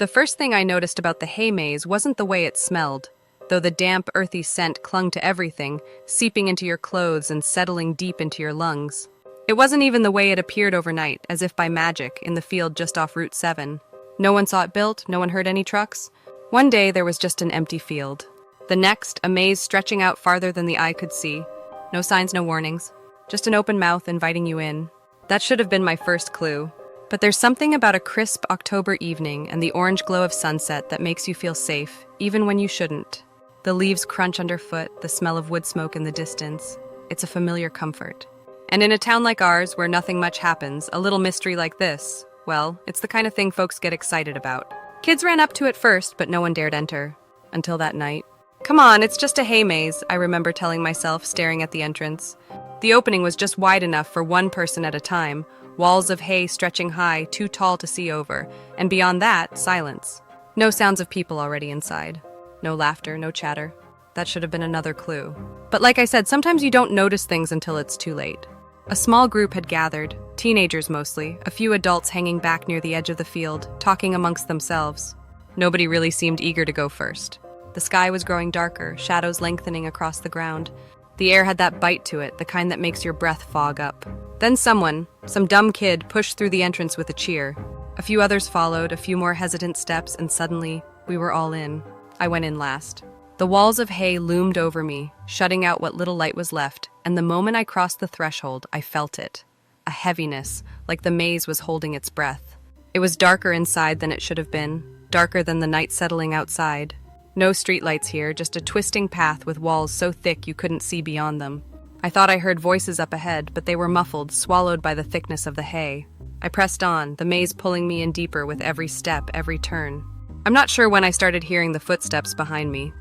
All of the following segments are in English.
The first thing I noticed about the hay maze wasn't the way it smelled, though the damp, earthy scent clung to everything, seeping into your clothes and settling deep into your lungs. It wasn't even the way it appeared overnight, as if by magic, in the field just off Route 7. No one saw it built, no one heard any trucks. One day there was just an empty field. The next, a maze stretching out farther than the eye could see. No signs, no warnings. Just an open mouth inviting you in. That should have been my first clue. But there's something about a crisp October evening and the orange glow of sunset that makes you feel safe, even when you shouldn't. The leaves crunch underfoot, the smell of wood smoke in the distance. It's a familiar comfort. And in a town like ours, where nothing much happens, a little mystery like this, well, it's the kind of thing folks get excited about. Kids ran up to it first, but no one dared enter. Until that night. Come on, it's just a hay maze, I remember telling myself, staring at the entrance. The opening was just wide enough for one person at a time, walls of hay stretching high, too tall to see over, and beyond that, silence. No sounds of people already inside. No laughter, no chatter. That should have been another clue. But like I said, sometimes you don't notice things until it's too late. A small group had gathered, teenagers mostly, a few adults hanging back near the edge of the field, talking amongst themselves. Nobody really seemed eager to go first. The sky was growing darker, shadows lengthening across the ground. The air had that bite to it, the kind that makes your breath fog up. Then someone, some dumb kid, pushed through the entrance with a cheer. A few others followed, a few more hesitant steps, and suddenly, we were all in. I went in last. The walls of hay loomed over me, shutting out what little light was left, and the moment I crossed the threshold, I felt it. A heaviness, like the maze was holding its breath. It was darker inside than it should have been, darker than the night settling outside. No streetlights here, just a twisting path with walls so thick you couldn't see beyond them. I thought I heard voices up ahead, but they were muffled, swallowed by the thickness of the hay. I pressed on, the maze pulling me in deeper with every step, every turn. I'm not sure when I started hearing the footsteps behind me.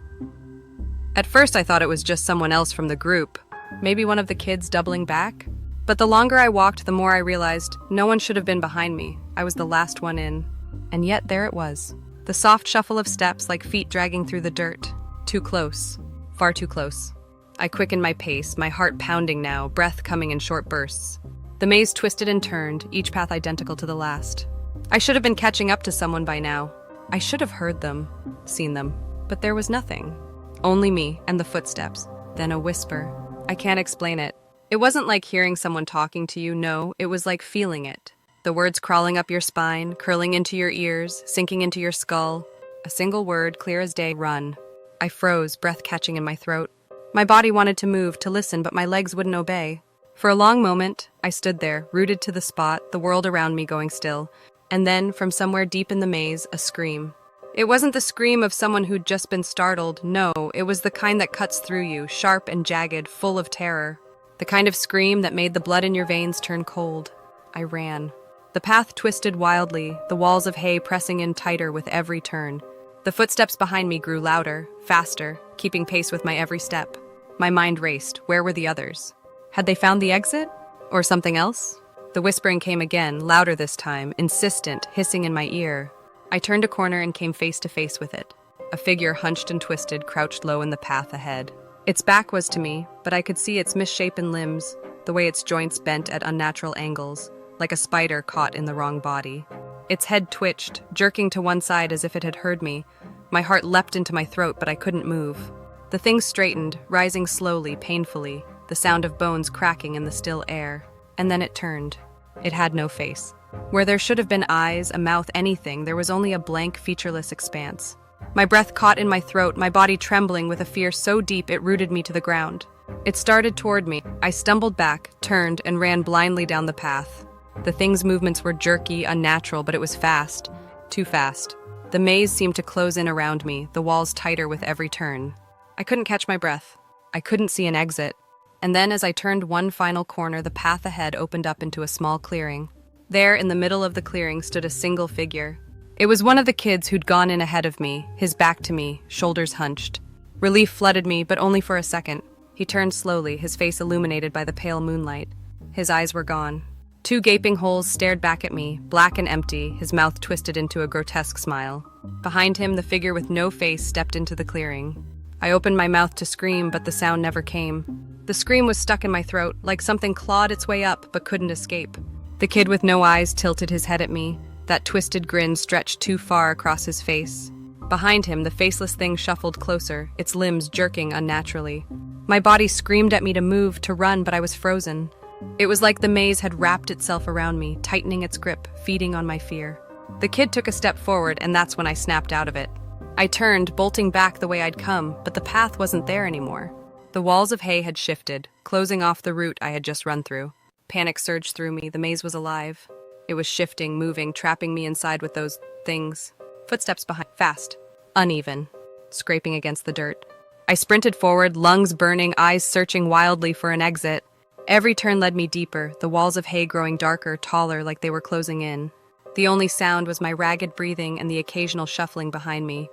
At first I thought it was just someone else from the group, maybe one of the kids doubling back. But the longer I walked, the more I realized no one should have been behind me. I was the last one in. And yet there it was. The soft shuffle of steps like feet dragging through the dirt. Too close. Far too close. I quickened my pace, my heart pounding now, breath coming in short bursts. The maze twisted and turned, each path identical to the last. I should have been catching up to someone by now. I should have heard them, seen them. But there was nothing. Only me and the footsteps. Then a whisper. I can't explain it. It wasn't like hearing someone talking to you, no, it was like feeling it. The words crawling up your spine, curling into your ears, sinking into your skull. A single word, clear as day, run. I froze, breath catching in my throat. My body wanted to move, to listen, but my legs wouldn't obey. For a long moment, I stood there, rooted to the spot, the world around me going still. And then, from somewhere deep in the maze, a scream. It wasn't the scream of someone who'd just been startled, no, it was the kind that cuts through you, sharp and jagged, full of terror. The kind of scream that made the blood in your veins turn cold. I ran. The path twisted wildly, the walls of hay pressing in tighter with every turn. The footsteps behind me grew louder, faster, keeping pace with my every step. My mind raced. Where were the others? Had they found the exit? Or something else? The whispering came again, louder this time, insistent, hissing in my ear. I turned a corner and came face to face with it. A figure hunched and twisted, crouched low in the path ahead. Its back was to me, but I could see its misshapen limbs, the way its joints bent at unnatural angles, like a spider caught in the wrong body. Its head twitched, jerking to one side as if it had heard me. My heart leapt into my throat, but I couldn't move. The thing straightened, rising slowly, painfully, the sound of bones cracking in the still air. And then it turned. It had no face. Where there should have been eyes, a mouth, anything, there was only a blank, featureless expanse. My breath caught in my throat, my body trembling with a fear so deep it rooted me to the ground. It started toward me. I stumbled back, turned, and ran blindly down the path. The thing's movements were jerky, unnatural, but it was fast. Too fast. The maze seemed to close in around me, the walls tighter with every turn. I couldn't catch my breath. I couldn't see an exit. And then as I turned one final corner, the path ahead opened up into a small clearing. There, in the middle of the clearing, stood a single figure. It was one of the kids who'd gone in ahead of me, his back to me, shoulders hunched. Relief flooded me, but only for a second. He turned slowly, his face illuminated by the pale moonlight. His eyes were gone. Two gaping holes stared back at me, black and empty, his mouth twisted into a grotesque smile. Behind him, the figure with no face stepped into the clearing. I opened my mouth to scream, but the sound never came. The scream was stuck in my throat, like something clawed its way up, but couldn't escape. The kid with no eyes tilted his head at me. That twisted grin stretched too far across his face. Behind him, the faceless thing shuffled closer, its limbs jerking unnaturally. My body screamed at me to move, to run, but I was frozen. It was like the maze had wrapped itself around me, tightening its grip, feeding on my fear. The kid took a step forward, and that's when I snapped out of it. I turned, bolting back the way I'd come, but the path wasn't there anymore. The walls of hay had shifted, closing off the route I had just run through. Panic surged through me. The maze was alive. It was shifting, moving, trapping me inside with those things. Footsteps behind, fast, uneven, scraping against the dirt. I sprinted forward, lungs burning, eyes searching wildly for an exit. Every turn led me deeper, the walls of hay growing darker, taller, like they were closing in. The only sound was my ragged breathing and the occasional shuffling behind me.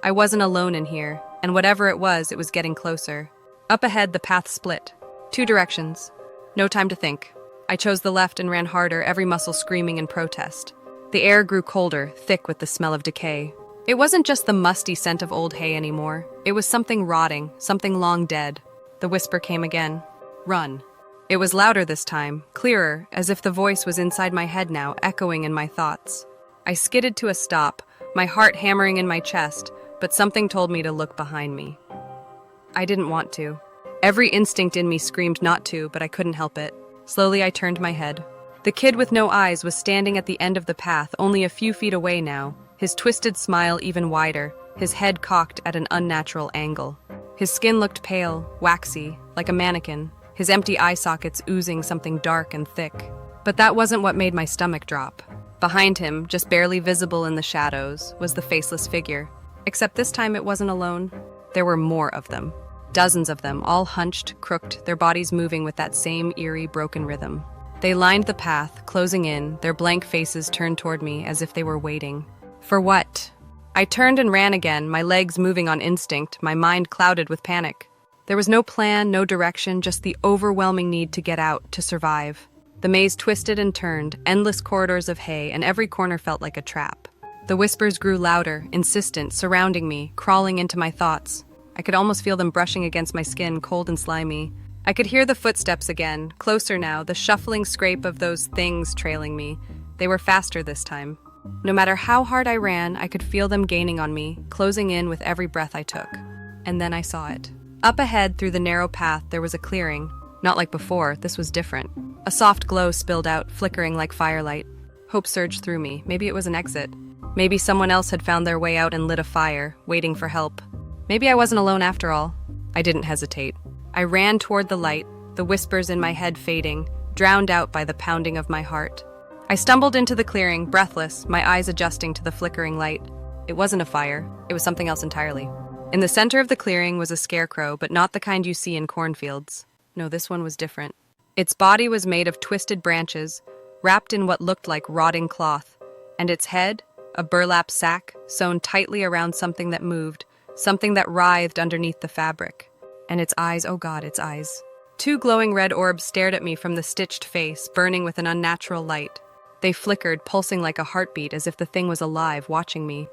I wasn't alone in here, and whatever it was getting closer. Up ahead, the path split. 2 directions. No time to think. I chose the left and ran harder, every muscle screaming in protest. The air grew colder, thick with the smell of decay. It wasn't just the musty scent of old hay anymore. It was something rotting, something long dead. The whisper came again. Run. It was louder this time, clearer, as if the voice was inside my head now, echoing in my thoughts. I skidded to a stop, my heart hammering in my chest, but something told me to look behind me. I didn't want to. Every instinct in me screamed not to, but I couldn't help it. Slowly I turned my head. The kid with no eyes was standing at the end of the path, only a few feet away now, his twisted smile even wider, his head cocked at an unnatural angle. His skin looked pale, waxy, like a mannequin, his empty eye sockets oozing something dark and thick. But that wasn't what made my stomach drop. Behind him, just barely visible in the shadows, was the faceless figure. Except this time it wasn't alone. There were more of them. Dozens of them, all hunched, crooked, their bodies moving with that same eerie, broken rhythm. They lined the path, closing in, their blank faces turned toward me as if they were waiting. For what? I turned and ran again, my legs moving on instinct, my mind clouded with panic. There was no plan, no direction, just the overwhelming need to get out, to survive. The maze twisted and turned, endless corridors of hay, and every corner felt like a trap. The whispers grew louder, insistent, surrounding me, crawling into my thoughts. I could almost feel them brushing against my skin, cold and slimy. I could hear the footsteps again, closer now, the shuffling scrape of those things trailing me. They were faster this time. No matter how hard I ran, I could feel them gaining on me, closing in with every breath I took. And then I saw it. Up ahead, through the narrow path, there was a clearing. Not like before, this was different. A soft glow spilled out, flickering like firelight. Hope surged through me. Maybe it was an exit. Maybe someone else had found their way out and lit a fire, waiting for help. Maybe I wasn't alone after all. I didn't hesitate. I ran toward the light, the whispers in my head fading, drowned out by the pounding of my heart. I stumbled into the clearing, breathless, my eyes adjusting to the flickering light. It wasn't a fire. It was something else entirely. In the center of the clearing was a scarecrow, but not the kind you see in cornfields. No, this one was different. Its body was made of twisted branches, wrapped in what looked like rotting cloth, and its head, a burlap sack, sewn tightly around something that moved, something that writhed underneath the fabric. And its eyes, oh God, its eyes. 2 glowing red orbs stared at me from the stitched face, burning with an unnatural light. They flickered, pulsing like a heartbeat, as if the thing was alive, watching me.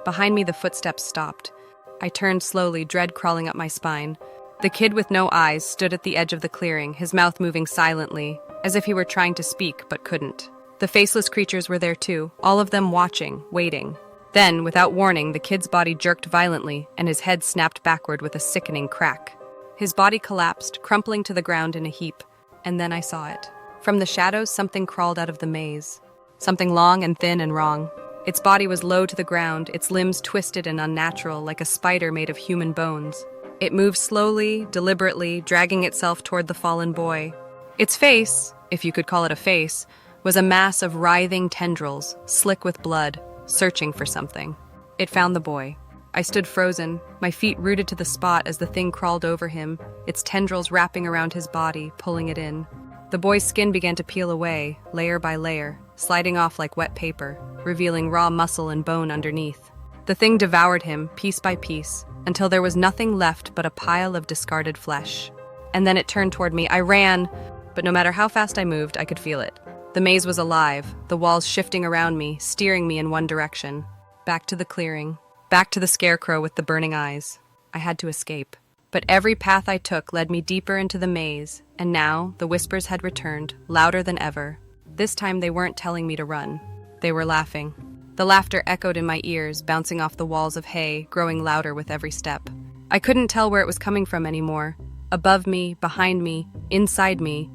Behind me, the footsteps stopped. I turned slowly, dread crawling up my spine. The kid with no eyes stood at the edge of the clearing, his mouth moving silently, as if he were trying to speak but couldn't. The faceless creatures were there too, all of them watching, waiting. Then, without warning, the kid's body jerked violently, and his head snapped backward with a sickening crack. His body collapsed, crumpling to the ground in a heap, and then I saw it. From the shadows, something crawled out of the maze. Something long and thin and wrong. Its body was low to the ground, its limbs twisted and unnatural, like a spider made of human bones. It moved slowly, deliberately, dragging itself toward the fallen boy. Its face, if you could call it a face, was a mass of writhing tendrils, slick with blood, searching for something. It found the boy. I stood frozen, my feet rooted to the spot as the thing crawled over him, its tendrils wrapping around his body, pulling it in. The boy's skin began to peel away, layer by layer, sliding off like wet paper, revealing raw muscle and bone underneath. The thing devoured him, piece by piece, until there was nothing left but a pile of discarded flesh. And then it turned toward me. I ran, but no matter how fast I moved, I could feel it. The maze was alive, the walls shifting around me, steering me in one direction. Back to the clearing, back to the scarecrow with the burning eyes. I had to escape. But every path I took led me deeper into the maze, and now the whispers had returned, louder than ever. This time they weren't telling me to run. They were laughing. The laughter echoed in my ears, bouncing off the walls of hay, growing louder with every step. I couldn't tell where it was coming from anymore. Above me, behind me, inside me.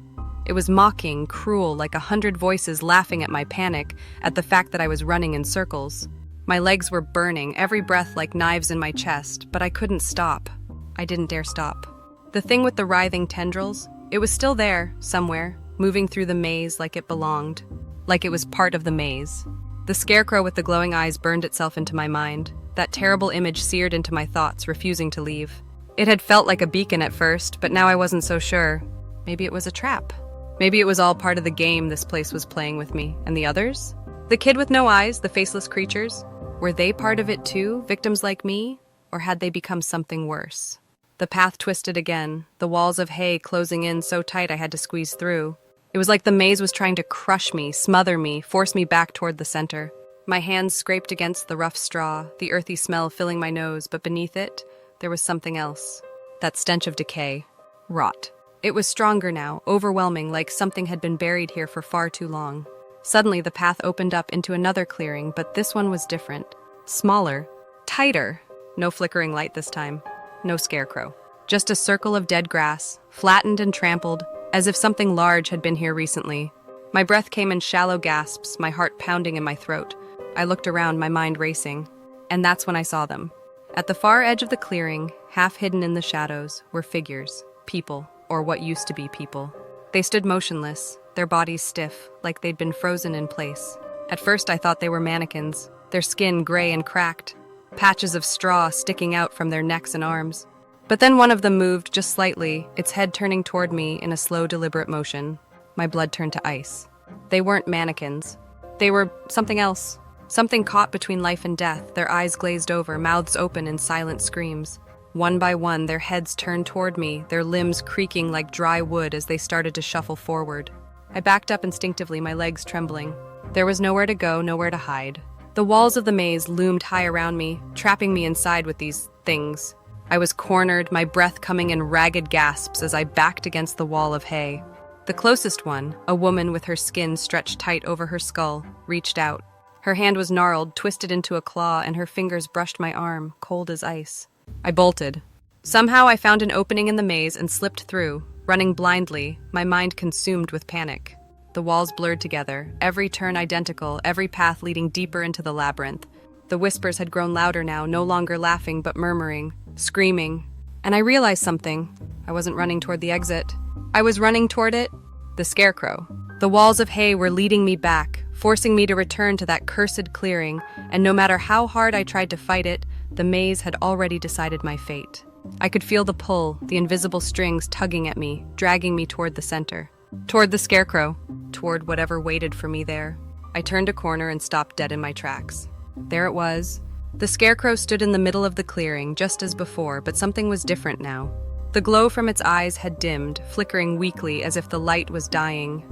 It was mocking, cruel, like 100 voices laughing at my panic, at the fact that I was running in circles. My legs were burning, every breath like knives in my chest, but I couldn't stop. I didn't dare stop. The thing with the writhing tendrils, it was still there, somewhere, moving through the maze like it belonged. Like it was part of the maze. The scarecrow with the glowing eyes burned itself into my mind. That terrible image seared into my thoughts, refusing to leave. It had felt like a beacon at first, but now I wasn't so sure. Maybe it was a trap. Maybe it was all part of the game this place was playing with me. And the others? The kid with no eyes, the faceless creatures? Were they part of it too, victims like me? Or had they become something worse? The path twisted again, the walls of hay closing in so tight I had to squeeze through. It was like the maze was trying to crush me, smother me, force me back toward the center. My hands scraped against the rough straw, the earthy smell filling my nose, but beneath it, there was something else. That stench of decay. Rot. It was stronger now, overwhelming, like something had been buried here for far too long. Suddenly, the path opened up into another clearing, but this one was different. Smaller. Tighter. No flickering light this time. No scarecrow. Just a circle of dead grass, flattened and trampled, as if something large had been here recently. My breath came in shallow gasps, my heart pounding in my throat. I looked around, my mind racing. And that's when I saw them. At the far edge of the clearing, half hidden in the shadows, were figures. People, or what used to be people. They stood motionless, their bodies stiff, like they'd been frozen in place. At first I thought they were mannequins, their skin gray and cracked, patches of straw sticking out from their necks and arms. But then one of them moved just slightly, its head turning toward me in a slow, deliberate motion. My blood turned to ice. They weren't mannequins. They were something else. Something caught between life and death, their eyes glazed over, mouths open in silent screams. One by one, their heads turned toward me, their limbs creaking like dry wood as they started to shuffle forward. I backed up instinctively, my legs trembling. There was nowhere to go, nowhere to hide. The walls of the maze loomed high around me, trapping me inside with these things. I was cornered, my breath coming in ragged gasps as I backed against the wall of hay. The closest one, a woman with her skin stretched tight over her skull, reached out. Her hand was gnarled, twisted into a claw, and her fingers brushed my arm, cold as ice. I bolted. Somehow I found an opening in the maze and slipped through, running blindly, my mind consumed with panic. The walls blurred together, every turn identical, every path leading deeper into the labyrinth. The whispers had grown louder now, no longer laughing but murmuring, screaming. And I realized something. I wasn't running toward the exit. I was running toward it. The scarecrow. The walls of hay were leading me back, forcing me to return to that cursed clearing, and no matter how hard I tried to fight it, the maze had already decided my fate. I could feel the pull, the invisible strings tugging at me, dragging me toward the center. Toward the scarecrow. Toward whatever waited for me there. I turned a corner and stopped dead in my tracks. There it was. The scarecrow stood in the middle of the clearing, just as before, but something was different now. The glow from its eyes had dimmed, flickering weakly as if the light was dying.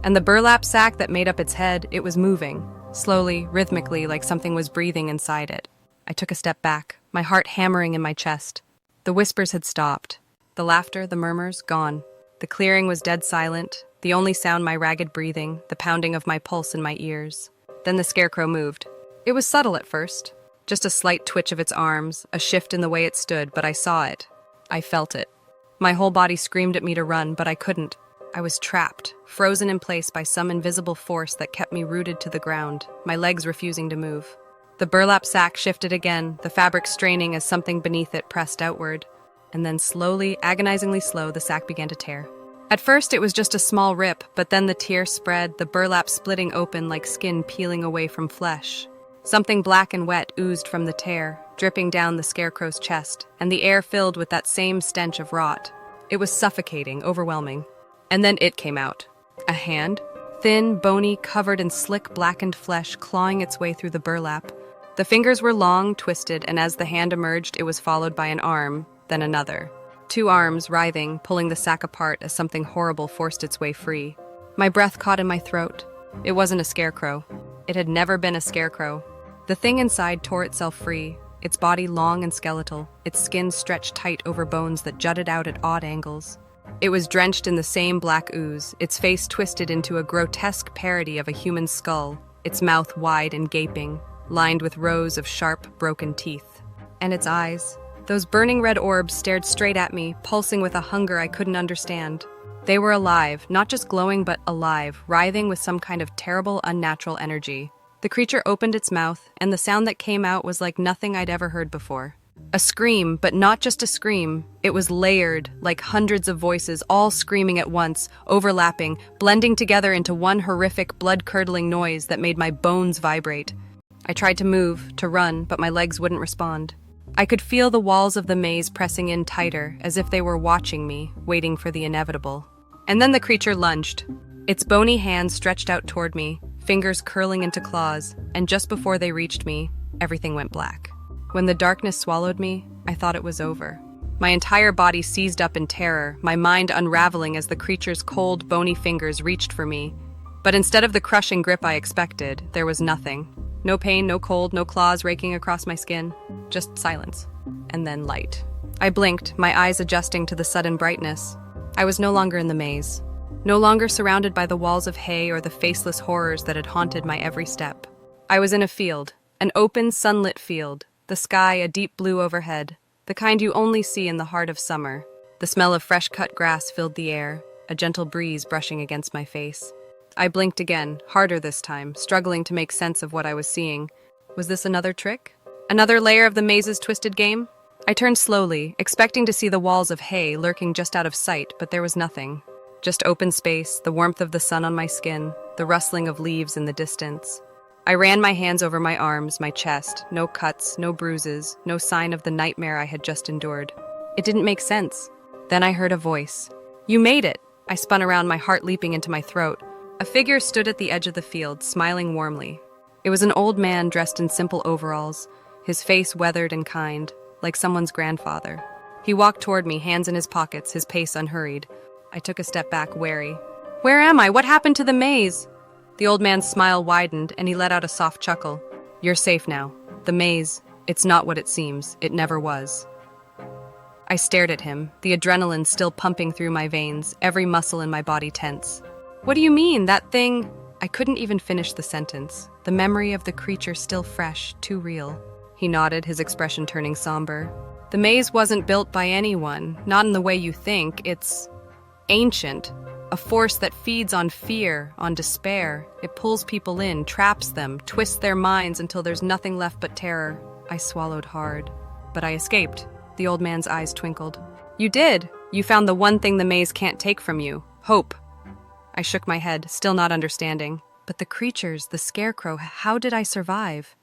And the burlap sack that made up its head, it was moving, slowly, rhythmically, like something was breathing inside it. I took a step back, my heart hammering in my chest. The whispers had stopped. The laughter, the murmurs, gone. The clearing was dead silent, the only sound my ragged breathing, the pounding of my pulse in my ears. Then the scarecrow moved. It was subtle at first. Just a slight twitch of its arms, a shift in the way it stood, but I saw it. I felt it. My whole body screamed at me to run, but I couldn't. I was trapped, frozen in place by some invisible force that kept me rooted to the ground, my legs refusing to move. The burlap sack shifted again, the fabric straining as something beneath it pressed outward. And then slowly, agonizingly slow, the sack began to tear. At first it was just a small rip, but then the tear spread, the burlap splitting open like skin peeling away from flesh. Something black and wet oozed from the tear, dripping down the scarecrow's chest, and the air filled with that same stench of rot. It was suffocating, overwhelming. And then it came out. A hand, thin, bony, covered in slick, blackened flesh, clawing its way through the burlap. The fingers were long, twisted, and as the hand emerged, it was followed by an arm, then another. 2 arms, writhing, pulling the sack apart as something horrible forced its way free. My breath caught in my throat. It wasn't a scarecrow. It had never been a scarecrow. The thing inside tore itself free, its body long and skeletal, its skin stretched tight over bones that jutted out at odd angles. It was drenched in the same black ooze, its face twisted into a grotesque parody of a human skull, its mouth wide and gaping, lined with rows of sharp, broken teeth. And its eyes. Those burning red orbs stared straight at me, pulsing with a hunger I couldn't understand. They were alive, not just glowing but alive, writhing with some kind of terrible, unnatural energy. The creature opened its mouth, and the sound that came out was like nothing I'd ever heard before. A scream, but not just a scream. It was layered, like hundreds of voices, all screaming at once, overlapping, blending together into one horrific, blood-curdling noise that made my bones vibrate. I tried to move, to run, but my legs wouldn't respond. I could feel the walls of the maze pressing in tighter, as if they were watching me, waiting for the inevitable. And then the creature lunged. Its bony hands stretched out toward me, fingers curling into claws, and just before they reached me, everything went black. When the darkness swallowed me, I thought it was over. My entire body seized up in terror, my mind unraveling as the creature's cold, bony fingers reached for me. But instead of the crushing grip I expected, there was nothing. No pain, no cold, no claws raking across my skin. Just silence. And then light. I blinked, my eyes adjusting to the sudden brightness. I was no longer in the maze. No longer surrounded by the walls of hay or the faceless horrors that had haunted my every step. I was in a field, an open, sunlit field. The sky a deep blue overhead, the kind you only see in the heart of summer. The smell of fresh-cut grass filled the air, a gentle breeze brushing against my face. I blinked again, harder this time, struggling to make sense of what I was seeing. Was this another trick? Another layer of the maze's twisted game? I turned slowly, expecting to see the walls of hay lurking just out of sight, but there was nothing. Just open space, the warmth of the sun on my skin, the rustling of leaves in the distance. I ran my hands over my arms, my chest, no cuts, no bruises, no sign of the nightmare I had just endured. It didn't make sense. Then I heard a voice. "You made it!" I spun around, my heart leaping into my throat. A figure stood at the edge of the field, smiling warmly. It was an old man dressed in simple overalls, his face weathered and kind, like someone's grandfather. He walked toward me, hands in his pockets, his pace unhurried. I took a step back, wary. "Where am I? What happened to the maze?" The old man's smile widened, and he let out a soft chuckle. "You're safe now. The maze, it's not what it seems. It never was." I stared at him, the adrenaline still pumping through my veins, every muscle in my body tense. "What do you mean, that thing?" I couldn't even finish the sentence, the memory of the creature still fresh, too real. He nodded, his expression turning somber. "The maze wasn't built by anyone, not in the way you think. It's ancient. A force that feeds on fear, on despair. It pulls people in, traps them, twists their minds until there's nothing left but terror." I swallowed hard. "But I escaped." The old man's eyes twinkled. "You did. You found the one thing the maze can't take from you. Hope." I shook my head, still not understanding. "But the creatures, the scarecrow, how did I survive?"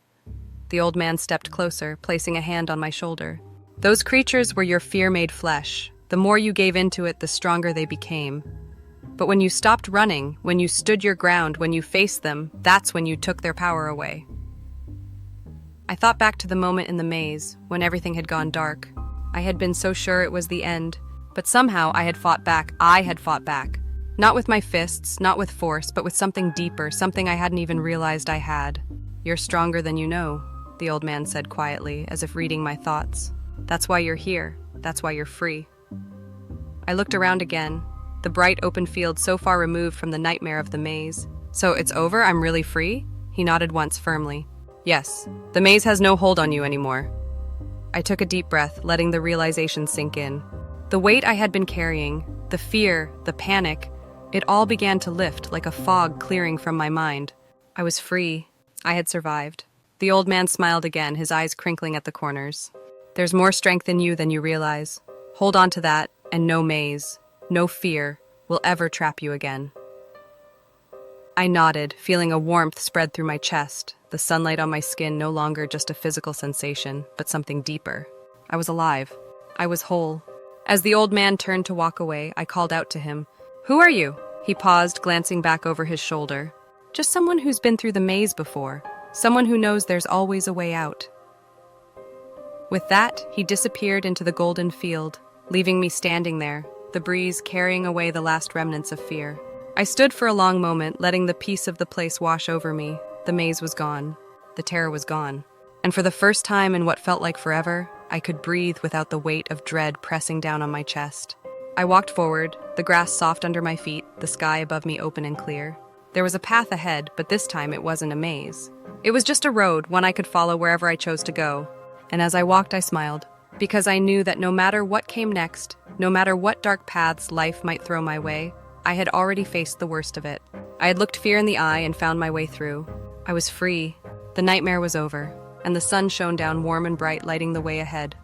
The old man stepped closer, placing a hand on my shoulder. "Those creatures were your fear-made flesh. The more you gave into it, the stronger they became. But when you stopped running, when you stood your ground, when you faced them, that's when you took their power away." I thought back to the moment in the maze, when everything had gone dark. I had been so sure it was the end, but somehow I had fought back. I had fought back. Not with my fists, not with force, but with something deeper, something I hadn't even realized I had. "You're stronger than you know," the old man said quietly, as if reading my thoughts. "That's why you're here. That's why you're free." I looked around again. The bright open field so far removed from the nightmare of the maze. "So it's over? I'm really free?" He nodded once firmly. "Yes, the maze has no hold on you anymore." I took a deep breath, letting the realization sink in. The weight I had been carrying, the fear, the panic, it all began to lift like a fog clearing from my mind. I was free. I had survived. The old man smiled again, his eyes crinkling at the corners. "There's more strength in you than you realize. Hold on to that, and no maze, no fear, will ever trap you again." I nodded, feeling a warmth spread through my chest, the sunlight on my skin no longer just a physical sensation, but something deeper. I was alive. I was whole. As the old man turned to walk away, I called out to him. "Who are you?" He paused, glancing back over his shoulder. "Just someone who's been through the maze before. Someone who knows there's always a way out." With that, he disappeared into the golden field, leaving me standing there, the breeze carrying away the last remnants of fear. I stood for a long moment, letting the peace of the place wash over me. The maze was gone. The terror was gone. And for the first time in what felt like forever, I could breathe without the weight of dread pressing down on my chest. I walked forward, the grass soft under my feet, the sky above me open and clear. There was a path ahead, but this time it wasn't a maze. It was just a road, one I could follow wherever I chose to go. And as I walked, I smiled, because I knew that no matter what came next, no matter what dark paths life might throw my way, I had already faced the worst of it. I had looked fear in the eye and found my way through. I was free. The nightmare was over, and the sun shone down warm and bright, lighting the way ahead.